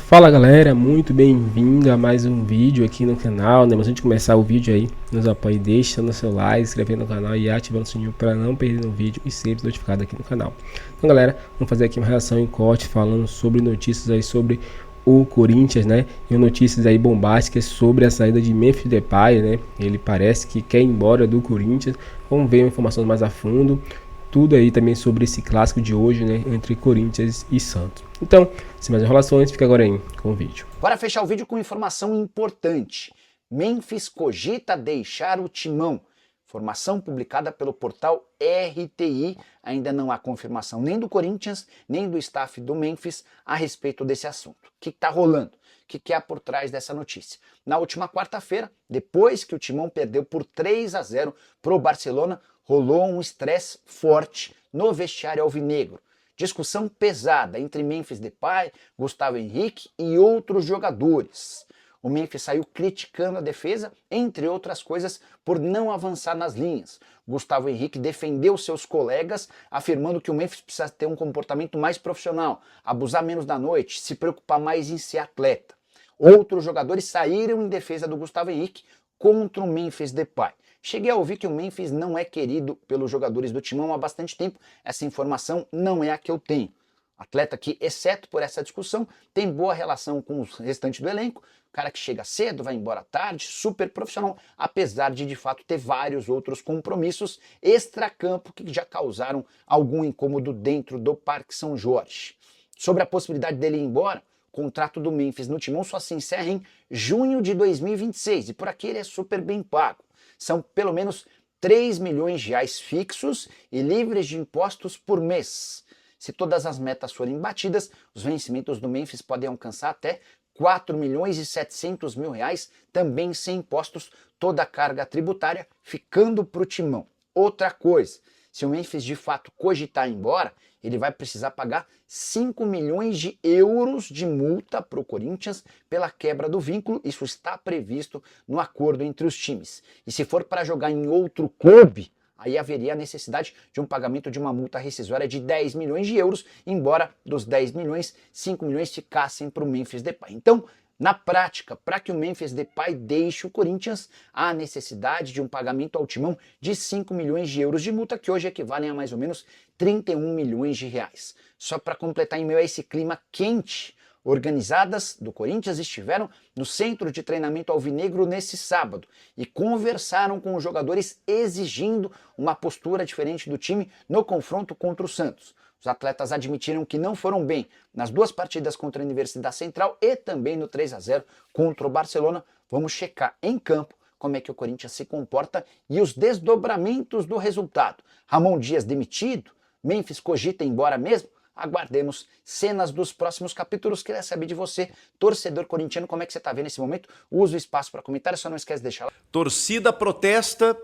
Fala galera, muito bem-vindo a mais um vídeo aqui no canal, né? Mas antes de começar o vídeo aí, nos apoie deixando o seu like, inscrevendo no canal e ativando o sininho para não perder um vídeo e ser notificado aqui no canal. Então galera, vamos fazer aqui uma reação em corte falando sobre notícias aí sobre o Corinthians, né? E notícias aí bombásticas sobre a saída de Memphis Depay, né? Ele parece que quer ir embora do Corinthians. Vamos ver informações mais a fundo. Tudo aí também sobre esse clássico de hoje, né, entre Corinthians e Santos. Então, sem mais enrolações, fica agora aí com o vídeo. Bora fechar o vídeo com informação importante. Memphis cogita deixar o Timão. Informação publicada pelo portal RTI. Ainda não há confirmação nem do Corinthians, nem do staff do Memphis a respeito desse assunto. O que está rolando? O que há por trás dessa notícia? Na última quarta-feira, depois que o Timão perdeu por 3-0 para o Barcelona, rolou um estresse forte no vestiário alvinegro. Discussão pesada entre Memphis Depay, Gustavo Henrique e outros jogadores. O Memphis saiu criticando a defesa, entre outras coisas, por não avançar nas linhas. Gustavo Henrique defendeu seus colegas, afirmando que o Memphis precisa ter um comportamento mais profissional, abusar menos da noite, se preocupar mais em ser atleta. Outros jogadores saíram em defesa do Gustavo Henrique contra o Memphis Depay. Cheguei a ouvir que o Memphis não é querido pelos jogadores do Timão há bastante tempo. Essa informação não é a que eu tenho. Atleta que, exceto por essa discussão, tem boa relação com o restante do elenco. Cara que chega cedo, vai embora tarde, super profissional, apesar de fato ter vários outros compromissos extracampo que já causaram algum incômodo dentro do Parque São Jorge. Sobre a possibilidade dele ir embora, o contrato do Memphis no Timão só se encerra em junho de 2026 e por aqui ele é super bem pago. São pelo menos 3 milhões de reais fixos e livres de impostos por mês. Se todas as metas forem batidas, os vencimentos do Memphis podem alcançar até 4 milhões e 700 mil reais, também sem impostos, toda a carga tributária ficando para o Timão. Outra coisa, se o Memphis de fato cogitar ir embora, ele vai precisar pagar 5 milhões de euros de multa para o Corinthians pela quebra do vínculo. Isso está previsto no acordo entre os times. E se for para jogar em outro clube, aí haveria a necessidade de um pagamento de uma multa rescisória de 10 milhões de euros, embora dos 10 milhões, 5 milhões ficassem para o Memphis Depay. Então, na prática, para que o Memphis Depay deixe o Corinthians, há necessidade de um pagamento ao Timão de 5 milhões de euros de multa, que hoje equivalem a mais ou menos 31 milhões de reais. Só para completar, em meio a esse clima quente, organizadas do Corinthians estiveram no centro de treinamento alvinegro nesse sábado e conversaram com os jogadores exigindo uma postura diferente do time no confronto contra o Santos. Os atletas admitiram que não foram bem nas duas partidas contra a Universidade Central e também no 3-0 contra o Barcelona. Vamos checar em campo como é que o Corinthians se comporta e os desdobramentos do resultado. Ramon Dias demitido? Memphis cogita ir embora mesmo? Aguardemos cenas dos próximos capítulos. Queria saber de você, torcedor corintiano, como é que você está vendo esse momento? Usa o espaço para comentário, só não esquece de deixar lá. Torcida protesta,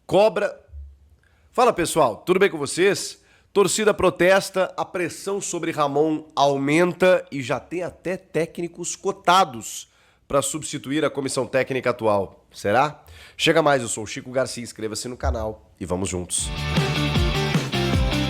cobra... Fala pessoal, tudo bem com vocês? Torcida protesta, a pressão sobre Ramon aumenta e já tem até técnicos cotados para substituir a comissão técnica atual. Será? Chega mais, eu sou o Chico Garcia, inscreva-se no canal e vamos juntos.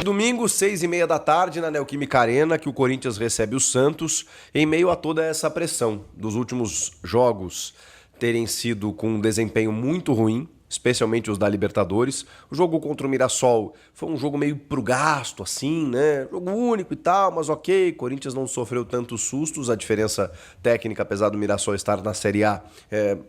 Domingo, 6h30 da tarde, na Neoquímica Arena, que o Corinthians recebe o Santos, em meio a toda essa pressão dos últimos jogos terem sido com um desempenho muito ruim, especialmente os da Libertadores. O jogo contra o Mirassol foi um jogo meio pro gasto, assim, né? Jogo único e tal, mas ok, Corinthians não sofreu tantos sustos, a diferença técnica, apesar do Mirassol estar na Série A,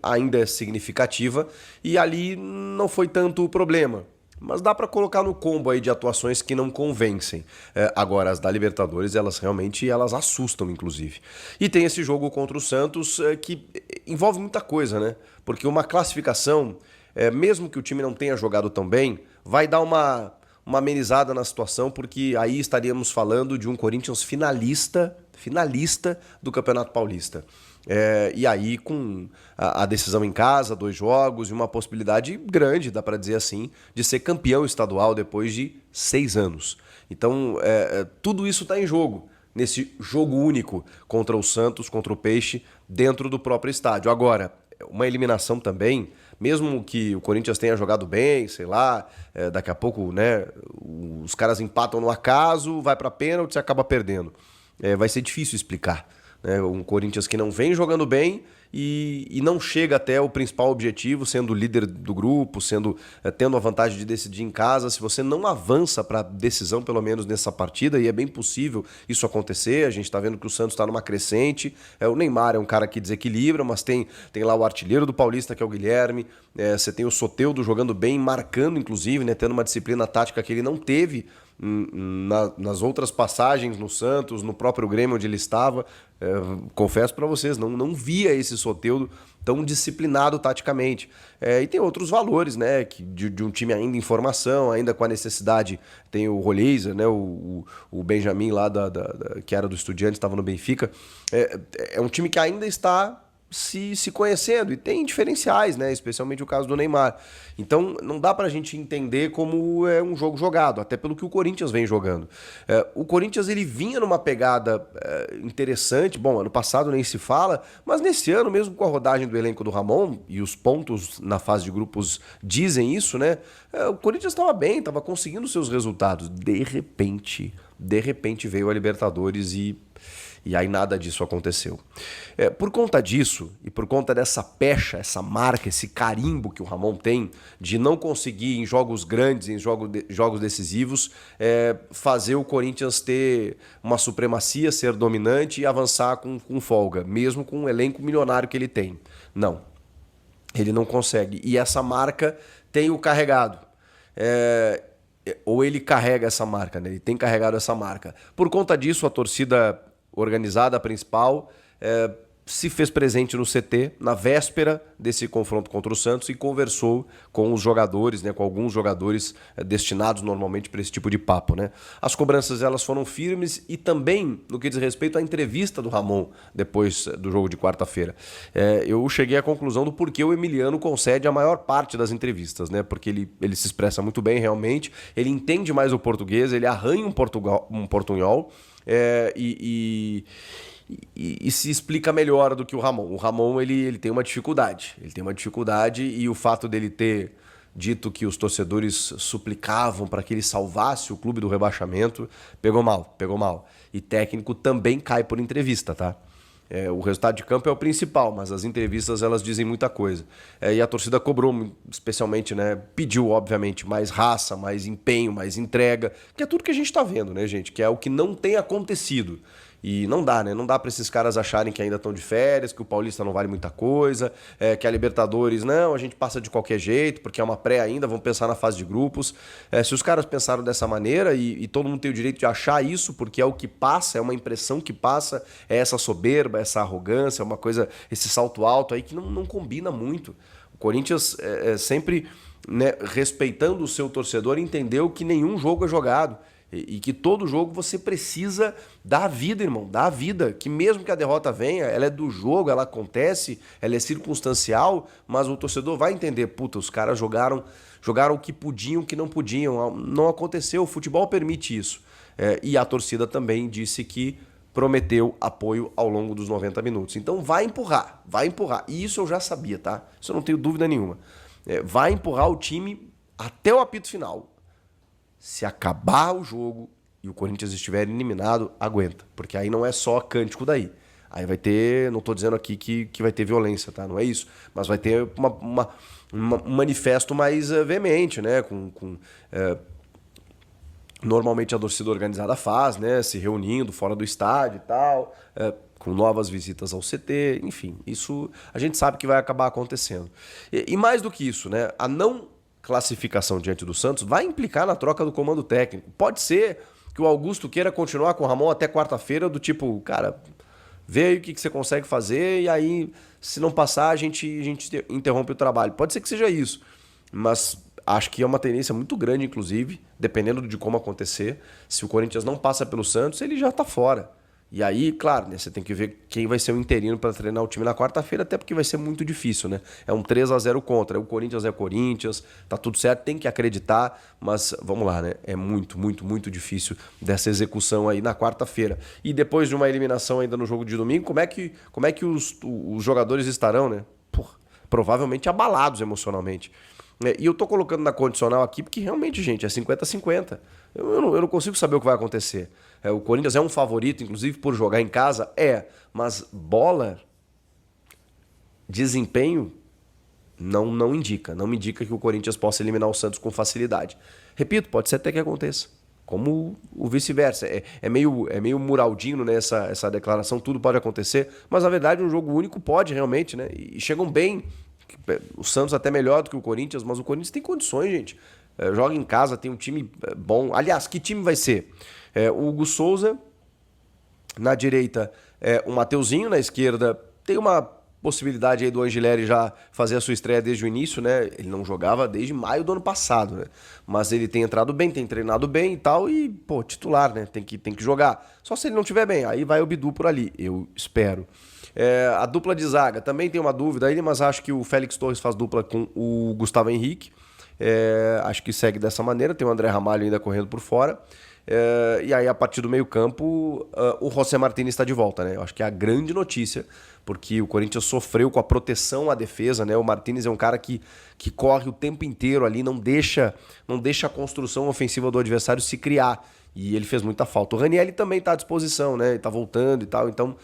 ainda é significativa, e ali não foi tanto o problema. Mas dá para colocar no combo aí de atuações que não convencem. Agora, as da Libertadores, elas realmente assustam, inclusive. E tem esse jogo contra o Santos que envolve muita coisa, né? Porque uma classificação, mesmo que o time não tenha jogado tão bem, vai dar uma amenizada na situação, porque aí estaríamos falando de um Corinthians finalista do Campeonato Paulista. E aí com a decisão em casa, 2 jogos e uma possibilidade grande, dá para dizer assim, de ser campeão estadual depois de 6 anos. Então tudo isso está em jogo, nesse jogo único contra o Santos, contra o Peixe, dentro do próprio estádio. Agora, uma eliminação também, mesmo que o Corinthians tenha jogado bem, sei lá, daqui a pouco, né, os caras empatam no acaso, vai para pênalti e acaba perdendo. Vai ser difícil explicar. né? Um Corinthians que não vem jogando bem e não chega até o principal objetivo, sendo líder do grupo, tendo a vantagem de decidir em casa. Se você não avança para a decisão, pelo menos nessa partida, e é bem possível isso acontecer, a gente está vendo que o Santos está numa crescente. O Neymar é um cara que desequilibra, mas tem lá o artilheiro do Paulista, que é o Guilherme. Você tem o Soteldo jogando bem, marcando inclusive, né, tendo uma disciplina tática que ele não teve nas outras passagens no Santos, no próprio Grêmio onde ele estava. Confesso para vocês, não via esse Soteldo tão disciplinado taticamente. E tem outros valores, né, de um time ainda em formação, ainda com a necessidade. Tem o Roleiser, né, o Benjamin lá que era do Estudiantes, estava no Benfica. É um time que ainda está se conhecendo e tem diferenciais, né? Especialmente o caso do Neymar. Então não dá pra gente entender como é um jogo jogado, até pelo que o Corinthians vem jogando. O Corinthians ele vinha numa pegada interessante, bom, ano passado nem se fala, mas nesse ano, mesmo com a rodagem do elenco do Ramon, e os pontos na fase de grupos dizem isso, né? O Corinthians estava bem, estava conseguindo seus resultados. De repente veio a Libertadores e aí nada disso aconteceu. Por conta disso, e por conta dessa pecha, essa marca, esse carimbo que o Ramon tem de não conseguir em jogos grandes, em jogos decisivos, fazer o Corinthians ter uma supremacia, ser dominante e avançar com folga, mesmo com o elenco milionário que ele tem. Não, ele não consegue. E essa marca tem o carregado. Ou ele carrega essa marca, né? Ele tem carregado essa marca. Por conta disso, a torcida organizada principal se fez presente no CT na véspera desse confronto contra o Santos e conversou com os jogadores, né, com alguns jogadores destinados normalmente para esse tipo de papo, né? As cobranças elas foram firmes e também no que diz respeito à entrevista do Ramon depois do jogo de quarta-feira. Eu cheguei à conclusão do porquê o Emiliano concede a maior parte das entrevistas, né? Porque ele se expressa muito bem realmente, ele entende mais o português, ele arranha um portunhol. E se explica melhor do que o Ramon. O Ramon ele tem uma dificuldade. Ele tem uma dificuldade e o fato dele ter dito que os torcedores suplicavam para que ele salvasse o clube do rebaixamento, pegou mal. E técnico também cai por entrevista, tá? O resultado de campo é o principal, mas as entrevistas elas dizem muita coisa. E a torcida cobrou, especialmente, né? Pediu, obviamente, mais raça, mais empenho, mais entrega, que é tudo que a gente está vendo, né, gente? Que é o que não tem acontecido. E não dá, né? Não dá para esses caras acharem que ainda estão de férias, que o Paulista não vale muita coisa, que a Libertadores, não, a gente passa de qualquer jeito, porque é uma pré ainda, vamos pensar na fase de grupos. Se os caras pensaram dessa maneira, e todo mundo tem o direito de achar isso, porque é o que passa, é uma impressão que passa, é essa soberba, essa arrogância, é uma coisa, esse salto alto aí que não combina muito. O Corinthians sempre, né, respeitando o seu torcedor, entendeu que nenhum jogo é jogado. E que todo jogo você precisa dar vida, irmão, dar vida. Que mesmo que a derrota venha, ela é do jogo, ela acontece, ela é circunstancial, mas o torcedor vai entender, puta, os caras jogaram o que podiam, o que não podiam. Não aconteceu, o futebol permite isso. E a torcida também disse que prometeu apoio ao longo dos 90 minutos. Então vai empurrar. E isso eu já sabia, tá? Isso eu não tenho dúvida nenhuma. Vai empurrar o time até o apito final. Se acabar o jogo e o Corinthians estiver eliminado, aguenta. Porque aí não é só cântico daí. Aí vai ter, não estou dizendo aqui que vai ter violência, tá? Não é isso. Mas vai ter um manifesto mais veemente, né? Normalmente a torcida organizada faz, né? Se reunindo fora do estádio e tal, com novas visitas ao CT, enfim. Isso a gente sabe que vai acabar acontecendo. E mais do que isso, né? A não classificação diante do Santos vai implicar na troca do comando técnico. Pode ser que o Augusto queira continuar com o Ramon até quarta-feira, do tipo, cara, vê aí o que você consegue fazer e aí, se não passar, a gente interrompe o trabalho. Pode ser que seja isso, mas acho que é uma tendência muito grande, inclusive, dependendo de como acontecer. Se o Corinthians não passa pelo Santos, ele já tá fora. E aí, claro, né, você tem que ver quem vai ser o interino para treinar o time na quarta-feira, até porque vai ser muito difícil, né? É um 3-0 contra. O Corinthians é Corinthians, tá tudo certo, tem que acreditar, mas vamos lá, né? É muito, muito, muito difícil dessa execução aí na quarta-feira. E depois de uma eliminação ainda no jogo de domingo, como é que os jogadores estarão, né? Provavelmente abalados emocionalmente. E eu tô colocando na condicional aqui porque realmente, gente, é 50-50. Eu não consigo saber o que vai acontecer. O Corinthians é um favorito, inclusive por jogar em casa, mas bola, desempenho, não me indica que o Corinthians possa eliminar o Santos com facilidade. Repito, pode ser até que aconteça, como o vice-versa. É meio muraldino, né, essa declaração, tudo pode acontecer, mas na verdade um jogo único pode realmente, né, e chegam bem, o Santos até melhor do que o Corinthians, mas o Corinthians tem condições, gente. Joga em casa, tem um time bom. Aliás, que time vai ser? O Hugo Souza, na direita, o Mateuzinho, na esquerda, tem uma possibilidade aí do Angileri já fazer a sua estreia desde o início, né? Ele não jogava desde maio do ano passado, né? Mas ele tem entrado bem, tem treinado bem e tal, e, pô, titular, né? Tem que jogar. Só se ele não estiver bem, aí vai o Bidu por ali, eu espero. A dupla de zaga, também tem uma dúvida aí, mas acho que o Félix Torres faz dupla com o Gustavo Henrique. Acho que segue dessa maneira, tem o André Ramalho ainda correndo por fora. E aí, a partir do meio-campo, o José Martínez está de volta, né? Eu acho que é a grande notícia, porque o Corinthians sofreu com a proteção à defesa, né? O Martínez é um cara que corre o tempo inteiro ali, não deixa a construção ofensiva do adversário se criar. E ele fez muita falta. O Ranieri também está à disposição, né? Ele está voltando e tal. Então,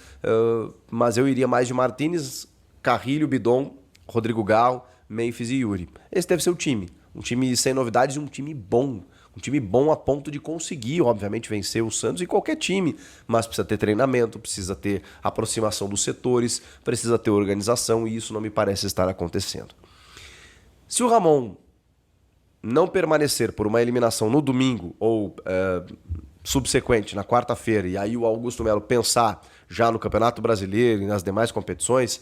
mas eu iria mais de Martínez, Carrilho, Bidon, Rodrigo Garro, Memphis e Yuri. Esse deve ser o time. Um time sem novidades e um time bom. Um time bom a ponto de conseguir, obviamente, vencer o Santos e qualquer time. Mas precisa ter treinamento, precisa ter aproximação dos setores, precisa ter organização e isso não me parece estar acontecendo. Se o Ramon não permanecer por uma eliminação no domingo ou subsequente, na quarta-feira, e aí o Augusto Melo pensar já no Campeonato Brasileiro e nas demais competições,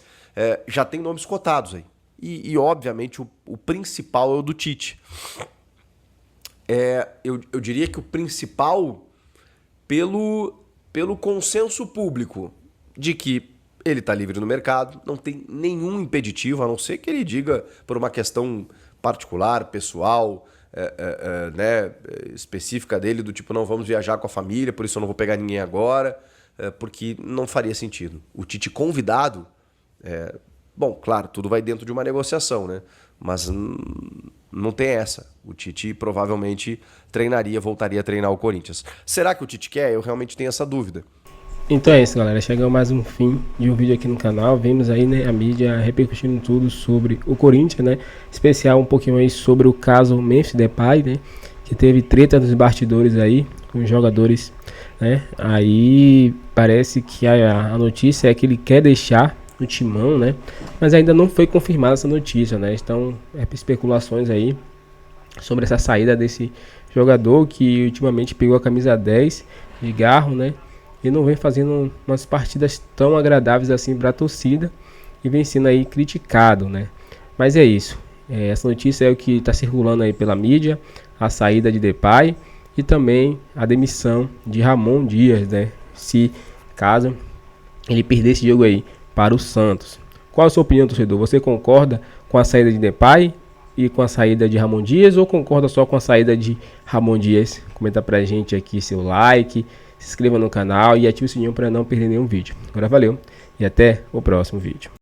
já tem nomes cotados aí. E obviamente, o principal é o do Tite. Eu diria que o principal pelo consenso público de que ele está livre no mercado, não tem nenhum impeditivo, a não ser que ele diga por uma questão particular, pessoal, né, específica dele, do tipo, não, vamos viajar com a família, por isso eu não vou pegar ninguém agora, porque não faria sentido. O Tite convidado, bom, claro, tudo vai dentro de uma negociação, né? Mas não tem essa. O Tite provavelmente voltaria a treinar o Corinthians. Será que o Tite quer? Eu realmente tenho essa dúvida. Então é isso, galera. Chegou mais um fim de um vídeo aqui no canal. Vemos aí, né, a mídia repercutindo tudo sobre o Corinthians, né? Especial um pouquinho aí sobre o caso Memphis Depay, né? Que teve treta nos bastidores aí com os jogadores, né? Aí parece que a notícia é que ele quer deixar o Timão, né? Mas ainda não foi confirmada essa notícia, né? Estão especulações aí sobre essa saída desse jogador que ultimamente pegou a camisa 10 de Garro, né? E não vem fazendo umas partidas tão agradáveis assim para a torcida e vem sendo aí criticado, né? Mas é isso. Essa notícia é o que está circulando aí pela mídia, a saída de Depay e também a demissão de Ramon Dias, né? Se caso ele perder esse jogo aí para o Santos. Qual a sua opinião, torcedor? Você concorda com a saída de Depay e com a saída de Ramon Dias ou concorda só com a saída de Ramon Dias? Comenta pra gente aqui seu like, se inscreva no canal e ative o sininho para não perder nenhum vídeo. Agora valeu e até o próximo vídeo.